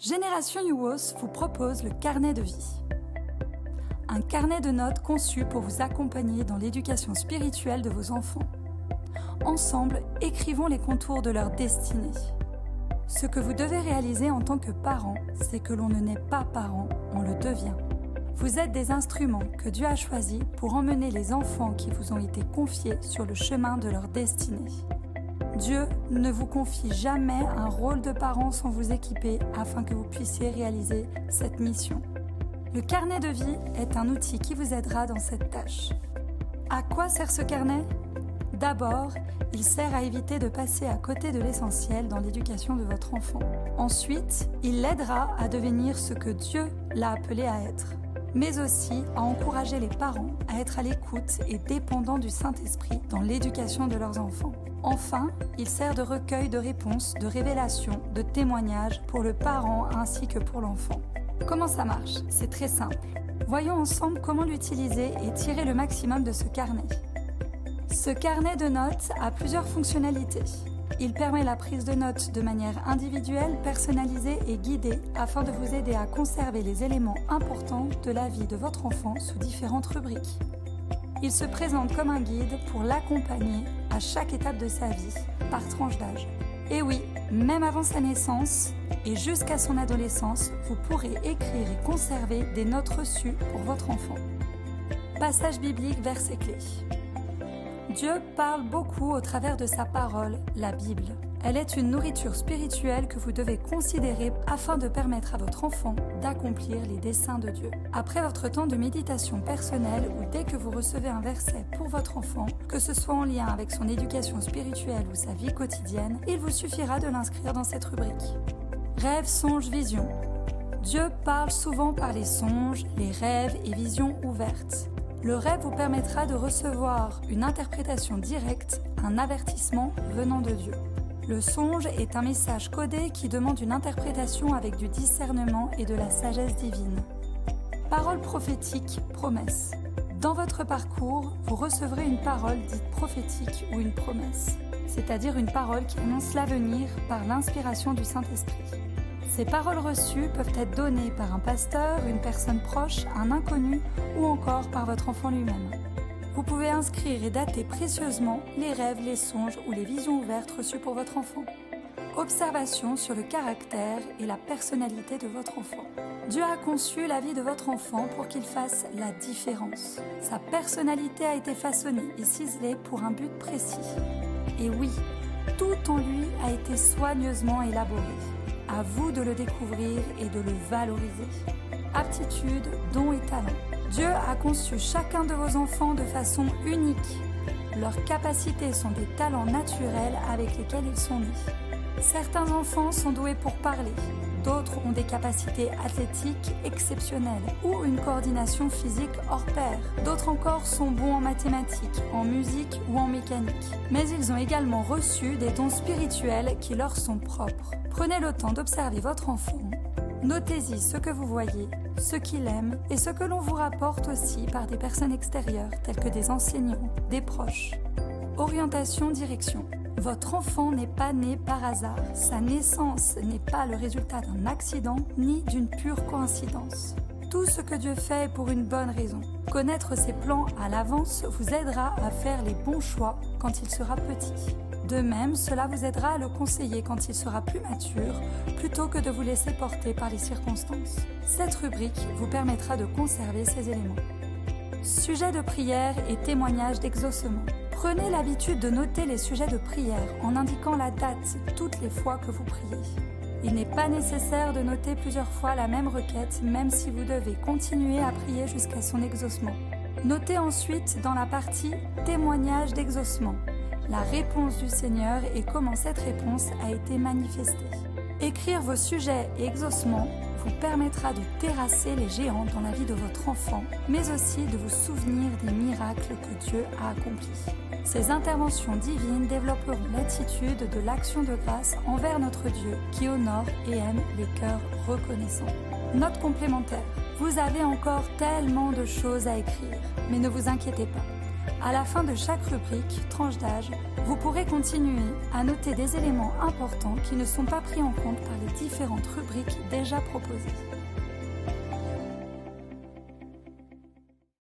Génération UOS vous propose le carnet de vie. Un carnet de notes conçu pour vous accompagner dans l'éducation spirituelle de vos enfants. Ensemble, écrivons les contours de leur destinée. Ce que vous devez réaliser en tant que parent, c'est que l'on ne naît pas parent, on le devient. Vous êtes des instruments que Dieu a choisis pour emmener les enfants qui vous ont été confiés sur le chemin de leur destinée. Dieu ne vous confie jamais un rôle de parent sans vous équiper afin que vous puissiez réaliser cette mission. Le carnet de vie est un outil qui vous aidera dans cette tâche. À quoi sert ce carnet ? D'abord, il sert à éviter de passer à côté de l'essentiel dans l'éducation de votre enfant. Ensuite, il l'aidera à devenir ce que Dieu l'a appelé à être, mais aussi à encourager les parents à être à l'écoute et dépendants du Saint-Esprit dans l'éducation de leurs enfants. Enfin, il sert de recueil de réponses, de révélations, de témoignages pour le parent ainsi que pour l'enfant. Comment ça marche ? C'est très simple. Voyons ensemble comment l'utiliser et tirer le maximum de ce carnet. Ce carnet de notes a plusieurs fonctionnalités. Il permet la prise de notes de manière individuelle, personnalisée et guidée afin de vous aider à conserver les éléments importants de la vie de votre enfant sous différentes rubriques. Il se présente comme un guide pour l'accompagner à chaque étape de sa vie, par tranche d'âge. Et oui, même avant sa naissance et jusqu'à son adolescence, vous pourrez écrire et conserver des notes reçues pour votre enfant. Passage biblique, verset clé. Dieu parle beaucoup au travers de sa parole, la Bible. Elle est une nourriture spirituelle que vous devez considérer afin de permettre à votre enfant d'accomplir les desseins de Dieu. Après votre temps de méditation personnelle ou dès que vous recevez un verset pour votre enfant, que ce soit en lien avec son éducation spirituelle ou sa vie quotidienne, il vous suffira de l'inscrire dans cette rubrique. Rêve, songe, vision. Dieu parle souvent par les songes, les rêves et visions ouvertes. Le rêve vous permettra de recevoir une interprétation directe, un avertissement venant de Dieu. Le songe est un message codé qui demande une interprétation avec du discernement et de la sagesse divine. Parole prophétique, promesse. Dans votre parcours, vous recevrez une parole dite prophétique ou une promesse, c'est-à-dire une parole qui annonce l'avenir par l'inspiration du Saint-Esprit. Ces paroles reçues peuvent être données par un pasteur, une personne proche, un inconnu ou encore par votre enfant lui-même. Vous pouvez inscrire et dater précieusement les rêves, les songes ou les visions ouvertes reçues pour votre enfant. Observation sur le caractère et la personnalité de votre enfant. Dieu a conçu la vie de votre enfant pour qu'il fasse la différence. Sa personnalité a été façonnée et ciselée pour un but précis. Et oui, tout en lui a été soigneusement élaboré. À vous de le découvrir et de le valoriser. Aptitudes, dons et talents. Dieu a conçu chacun de vos enfants de façon unique. Leurs capacités sont des talents naturels avec lesquels ils sont nés. Certains enfants sont doués pour parler, d'autres ont des capacités athlétiques exceptionnelles ou une coordination physique hors pair. D'autres encore sont bons en mathématiques, en musique ou en mécanique. Mais ils ont également reçu des dons spirituels qui leur sont propres. Prenez le temps d'observer votre enfant. Notez-y ce que vous voyez, ce qu'il aime et ce que l'on vous rapporte aussi par des personnes extérieures telles que des enseignants, des proches. Orientation, direction. Votre enfant n'est pas né par hasard. Sa naissance n'est pas le résultat d'un accident ni d'une pure coïncidence. Tout ce que Dieu fait est pour une bonne raison. Connaître ses plans à l'avance vous aidera à faire les bons choix quand il sera petit. De même, cela vous aidera à le conseiller quand il sera plus mature, plutôt que de vous laisser porter par les circonstances. Cette rubrique vous permettra de conserver ces éléments. Sujets de prière et témoignages d'exaucement. Prenez l'habitude de noter les sujets de prière en indiquant la date toutes les fois que vous priez. Il n'est pas nécessaire de noter plusieurs fois la même requête, même si vous devez continuer à prier jusqu'à son exaucement. Notez ensuite dans la partie « Témoignage d'exaucement » la réponse du Seigneur et comment cette réponse a été manifestée. Écrire vos sujets et exaucements vous permettra de terrasser les géants dans la vie de votre enfant, mais aussi de vous souvenir des miracles que Dieu a accomplis. Ces interventions divines développeront l'attitude de l'action de grâce envers notre Dieu qui honore et aime les cœurs reconnaissants. Note complémentaire. Vous avez encore tellement de choses à écrire, mais ne vous inquiétez pas. À la fin de chaque rubrique, tranche d'âge, vous pourrez continuer à noter des éléments importants qui ne sont pas pris en compte par les différentes rubriques déjà proposées.